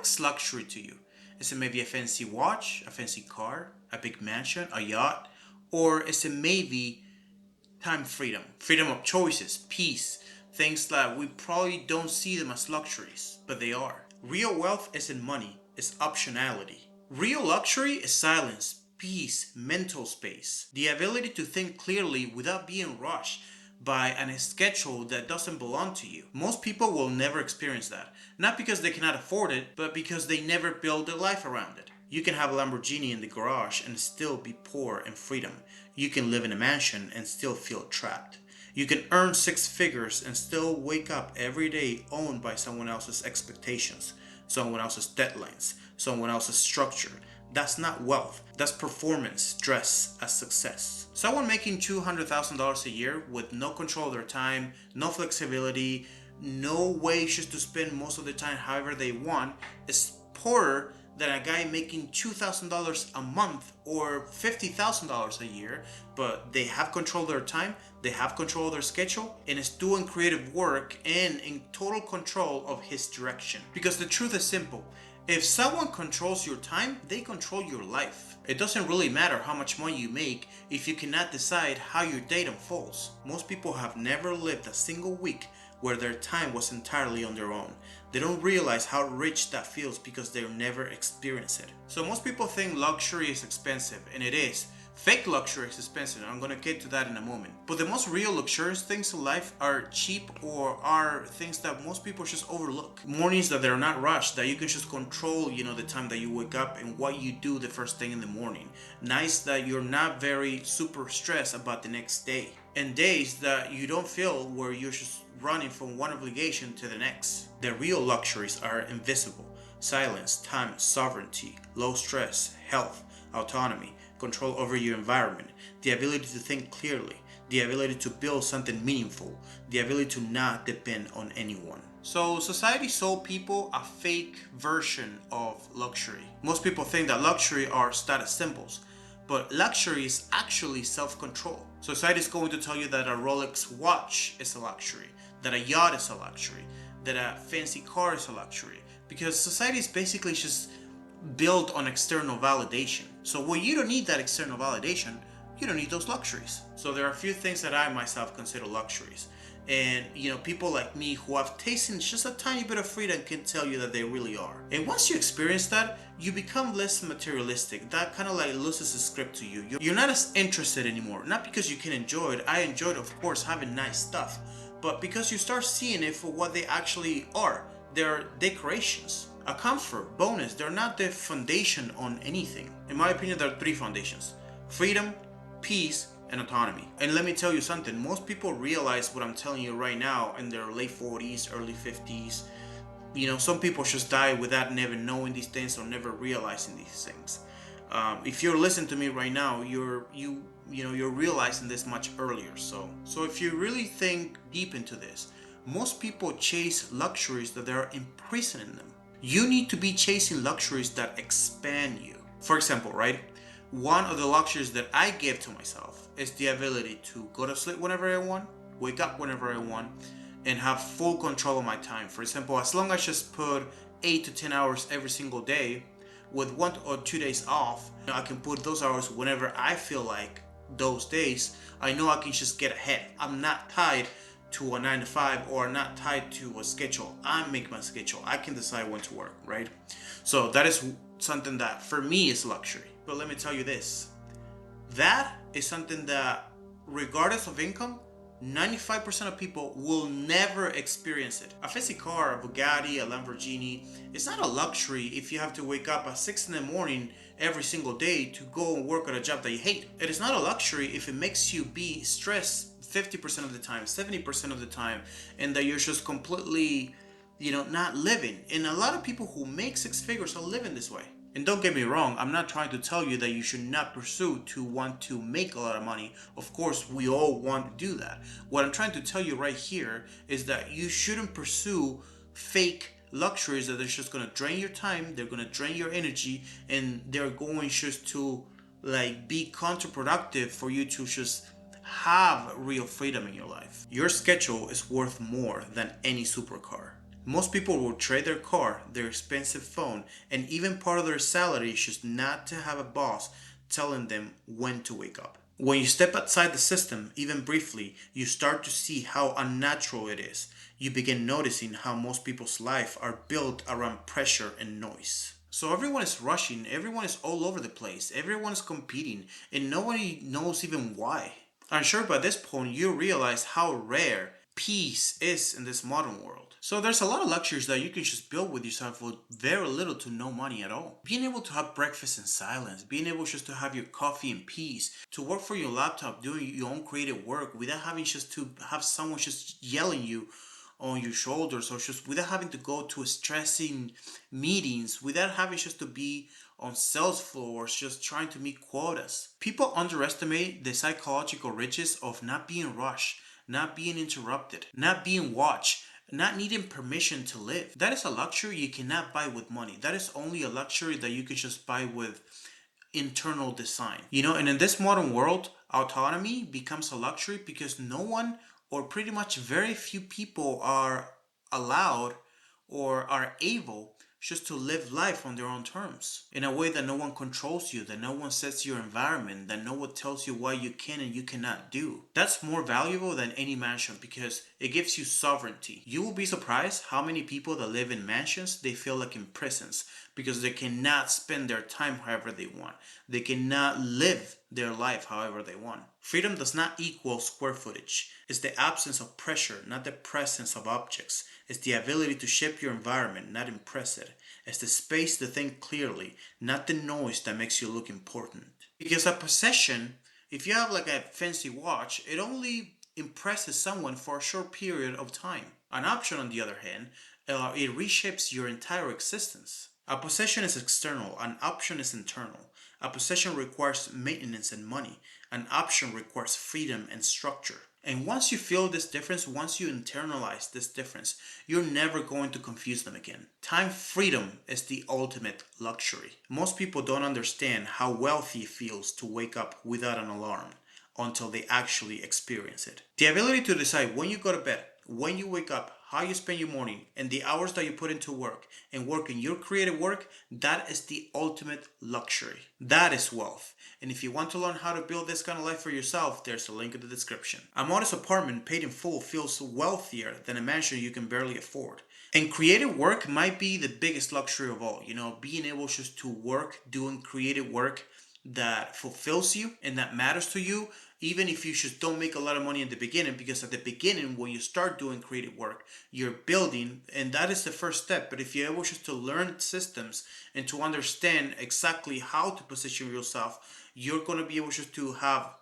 looks luxury to you? Is it maybe a fancy watch, a fancy car, a big mansion, a yacht? Or is it maybe time freedom, freedom of choices, peace, things that we probably don't see them as luxuries, but they are. Real wealth isn't money, it's optionality. Real luxury is silence, peace, mental space, the ability to think clearly without being rushed by a schedule that doesn't belong to you. Most people will never experience that, not because they cannot afford it, but because they never build their life around it. You can have a Lamborghini in the garage and still be poor in freedom. You can live in a mansion and still feel trapped. You can earn six figures and still wake up every day owned by someone else's expectations, someone else's deadlines, someone else's structure. That's not wealth. That's performance dressed as success. Someone making $200,000 a year with no control of their time, no flexibility, no ways just to spend most of the time however they want is poorer than a guy making $2,000 a month or $50,000 a year, but they have control of their time, they have control of their schedule, and is doing creative work and in total control of his direction. Because the truth is simple. If someone controls your time, they control your life. It doesn't really matter how much money you make if you cannot decide how your day unfolds. Most people have never lived a single week where their time was entirely on their own. They don't realize how rich that feels because they've never experienced it. So most people think luxury is expensive, and it is. Fake luxury is expensive, and I'm gonna get to that in a moment. But the most real luxurious things in life are cheap or are things that most people just overlook. Mornings that they're not rushed, that you can just control, the time that you wake up and what you do the first thing in the morning. Nights that you're not very super stressed about the next day. And days that you don't feel where you're just running from one obligation to the next. The real luxuries are invisible. Silence, time, sovereignty, low stress, health, autonomy, control over your environment, the ability to think clearly, the ability to build something meaningful, the ability to not depend on anyone. So society sold people a fake version of luxury. Most people think that luxury are status symbols, but luxury is actually self-control. Society is going to tell you that a Rolex watch is a luxury, that a yacht is a luxury, that a fancy car is a luxury, because society is basically just built on external validation. So when you don't need that external validation, you don't need those luxuries. So there are a few things that I myself consider luxuries. And people like me who have tasted just a tiny bit of freedom can tell you that they really are. And once you experience that, you become less materialistic. That kind of like loses the script to you. You're not as interested anymore. Not because you can enjoy it. I enjoyed, of course, having nice stuff. But because you start seeing it for what they actually are. They're decorations. A comfort, bonus. They're not the foundation on anything. In my opinion, there are three foundations. Freedom, peace, and autonomy. And let me tell you something, most people realize what I'm telling you right now in their late 40s, early 50s. Some people just die without never knowing these things or never realizing these things. If you're listening to me right now, you're realizing this much earlier. So if you really think deep into this, most people chase luxuries that are imprisoning them. You need to be chasing luxuries that expand you. For example, right? One of the luxuries that I give to myself is the ability to go to sleep whenever I want, wake up whenever I want, and have full control of my time. For example, as long as I just put 8 to 10 hours every single day with 1 or 2 days off, I can put those hours whenever I feel like those days. I know I can just get ahead. I'm not tied to a 9 to 5 or not tied to a schedule. I make my schedule. I can decide when to work, right? So that is something that for me is luxury. But let me tell you this, that is something that regardless of income, 95% of people will never experience it. A fancy car, a Bugatti, a Lamborghini, it's not a luxury if you have to wake up at 6 in the morning every single day to go and work at a job that you hate. It is not a luxury if it makes you be stressed 50% of the time, 70% of the time, and that you're just completely, not living. And a lot of people who make six figures are living this way. And don't get me wrong, I'm not trying to tell you that you should not pursue to want to make a lot of money. Of course, we all want to do that. What I'm trying to tell you right here is that you shouldn't pursue fake luxuries that are just going to drain your time, they're going to drain your energy, and they're going just to be counterproductive for you to just have real freedom in your life. Your schedule is worth more than any supercar. Most people will trade their car, their expensive phone, and even part of their salary just not to have a boss telling them when to wake up. When you step outside the system, even briefly, you start to see how unnatural it is. You begin noticing how most people's life are built around pressure and noise. So everyone is rushing, everyone is all over the place, everyone is competing, and nobody knows even why. I'm sure by this point you realize how rare peace is in this modern world. So there's a lot of luxuries that you can just build with yourself with very little to no money at all. Being able to have breakfast in silence, being able just to have your coffee in peace, to work for your laptop, doing your own creative work without having just to have someone just yelling you on your shoulders, or just without having to go to stressing meetings, without having just to be on sales floors just trying to meet quotas. People underestimate the psychological riches of not being rushed, not being interrupted, not being watched, not needing permission to live. That is a luxury you cannot buy with money. That is only a luxury that you can just buy with internal design. And in this modern world, autonomy becomes a luxury because no one, or pretty much very few people, are allowed or are able just to live life on their own terms in a way that no one controls you, that no one sets your environment, that no one tells you what you can and you cannot do. That's more valuable than any mansion because it gives you sovereignty. You will be surprised how many people that live in mansions, they feel like in prisons because they cannot spend their time however they want. They cannot live their life however they want. Freedom does not equal square footage. It's the absence of pressure, not the presence of objects. It's the ability to shape your environment, not impress it. It's the space to think clearly, not the noise that makes you look important. Because a possession, if you have like a fancy watch, it only impresses someone for a short period of time. An option, on the other hand, it reshapes your entire existence. A possession is external, an option is internal. A possession requires maintenance and money. An option requires freedom and structure. And once you feel this difference, once you internalize this difference, you're never going to confuse them again. Time freedom is the ultimate luxury. Most people don't understand how wealthy it feels to wake up without an alarm until they actually experience it. The ability to decide when you go to bed, when you wake up, how you spend your morning, and the hours that you put into work and work in your creative work, that is the ultimate luxury. That is wealth. And if you want to learn how to build this kind of life for yourself, there's a link in the description. A modest apartment paid in full feels wealthier than a mansion you can barely afford. And creative work might be the biggest luxury of all. Being able just to work, doing creative work that fulfills you and that matters to you, even if you just don't make a lot of money at the beginning, because at the beginning when you start doing creative work, you're building, and that is the first step. But if you're able just to learn systems and to understand exactly how to position yourself, you're going to be able just to have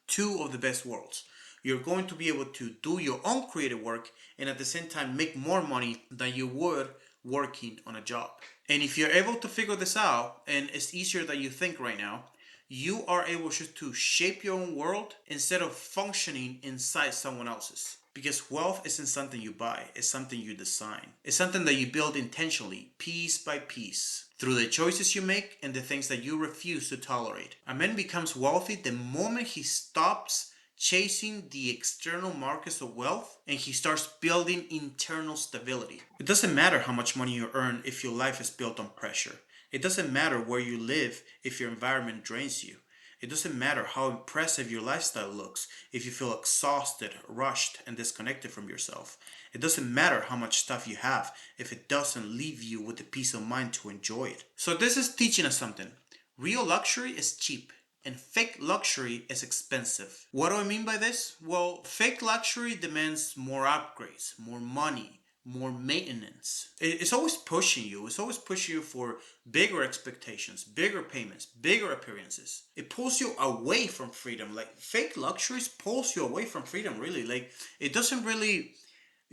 two of the best worlds. You're going to be able to do your own creative work and at the same time make more money than you would working on a job. And if you're able to figure this out, and it's easier than you think right now, you are able just to shape your own world instead of functioning inside someone else's. Because wealth isn't something you buy, it's something you design. It's something that you build intentionally, piece by piece, through the choices you make and the things that you refuse to tolerate. A man becomes wealthy the moment he stops chasing the external markers of wealth and he starts building internal stability. It doesn't matter how much money you earn if your life is built on pressure. It doesn't matter where you live if your environment drains you. It doesn't matter how impressive your lifestyle looks if you feel exhausted, rushed, and disconnected from yourself. It doesn't matter how much stuff you have if it doesn't leave you with the peace of mind to enjoy it. So this is teaching us something. Real luxury is cheap and fake luxury is expensive. What do I mean by this? Well, fake luxury demands more upgrades, more money, more maintenance. It's always pushing you. It's always pushing you for bigger expectations, bigger payments, bigger appearances. It pulls you away from freedom. Like fake luxuries pulls you away from freedom, really. Like it doesn't really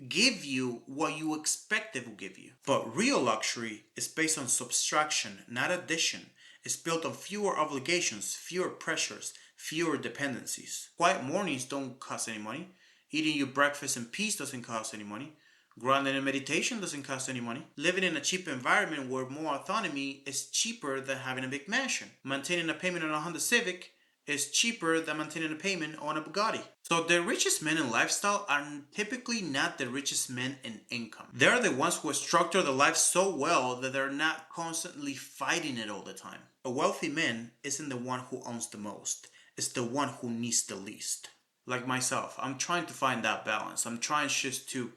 give you what you expect it will give you. But real luxury is based on subtraction, not addition. It's built on fewer obligations, fewer pressures, fewer dependencies. Quiet mornings don't cost any money. Eating your breakfast in peace doesn't cost any money. Grounding in meditation doesn't cost any money. Living in a cheap environment where more autonomy is cheaper than having a big mansion. Maintaining a payment on a Honda Civic is cheaper than maintaining a payment on a Bugatti. So the richest men in lifestyle are typically not the richest men in income. They're the ones who structure their life so well that they're not constantly fighting it all the time. A wealthy man isn't the one who owns the most, it's the one who needs the least. Like myself, I'm trying to find that balance. I'm trying just to,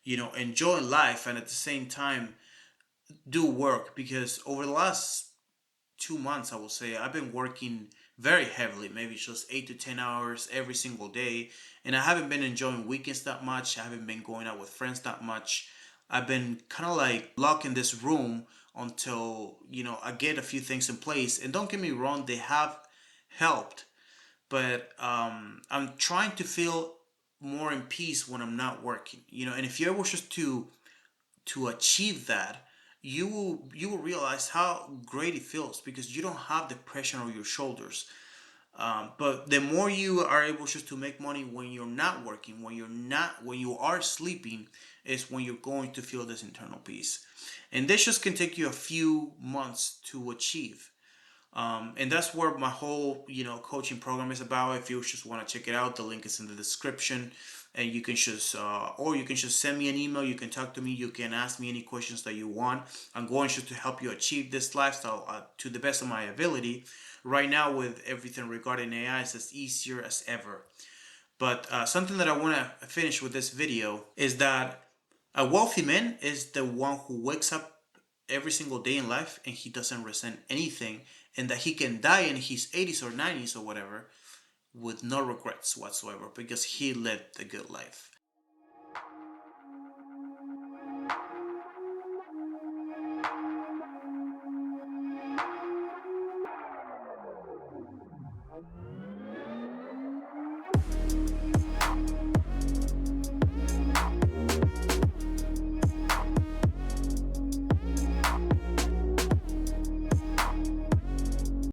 enjoy life and at the same time do work, because over the last 2 months, I will say, I've been working very heavily, maybe just 8 to 10 hours every single day. And I haven't been enjoying weekends that much. I haven't been going out with friends that much. I've been kind of like locked in this room until, I get a few things in place. And don't get me wrong, they have helped. But I'm trying to feel more in peace when I'm not working, and if you're able just to achieve that, you will realize how great it feels because you don't have the pressure on your shoulders. But the more you are able just to make money when you're not working, when you are sleeping, is when you're going to feel this internal peace. And this just can take you a few months to achieve. And that's where my whole coaching program is about. If you just want to check it out, the link is in the description, and you can just or you can just send me an email. You can talk to me. You can ask me any questions that you want. I'm going just to help you achieve this lifestyle to the best of my ability. Right now, with everything regarding AI, it's as easier as ever. But something that I want to finish with this video is that a wealthy man is the one who wakes up every single day in life and he doesn't resent anything, and that he can die in his 80s or 90s or whatever with no regrets whatsoever because he lived a good life.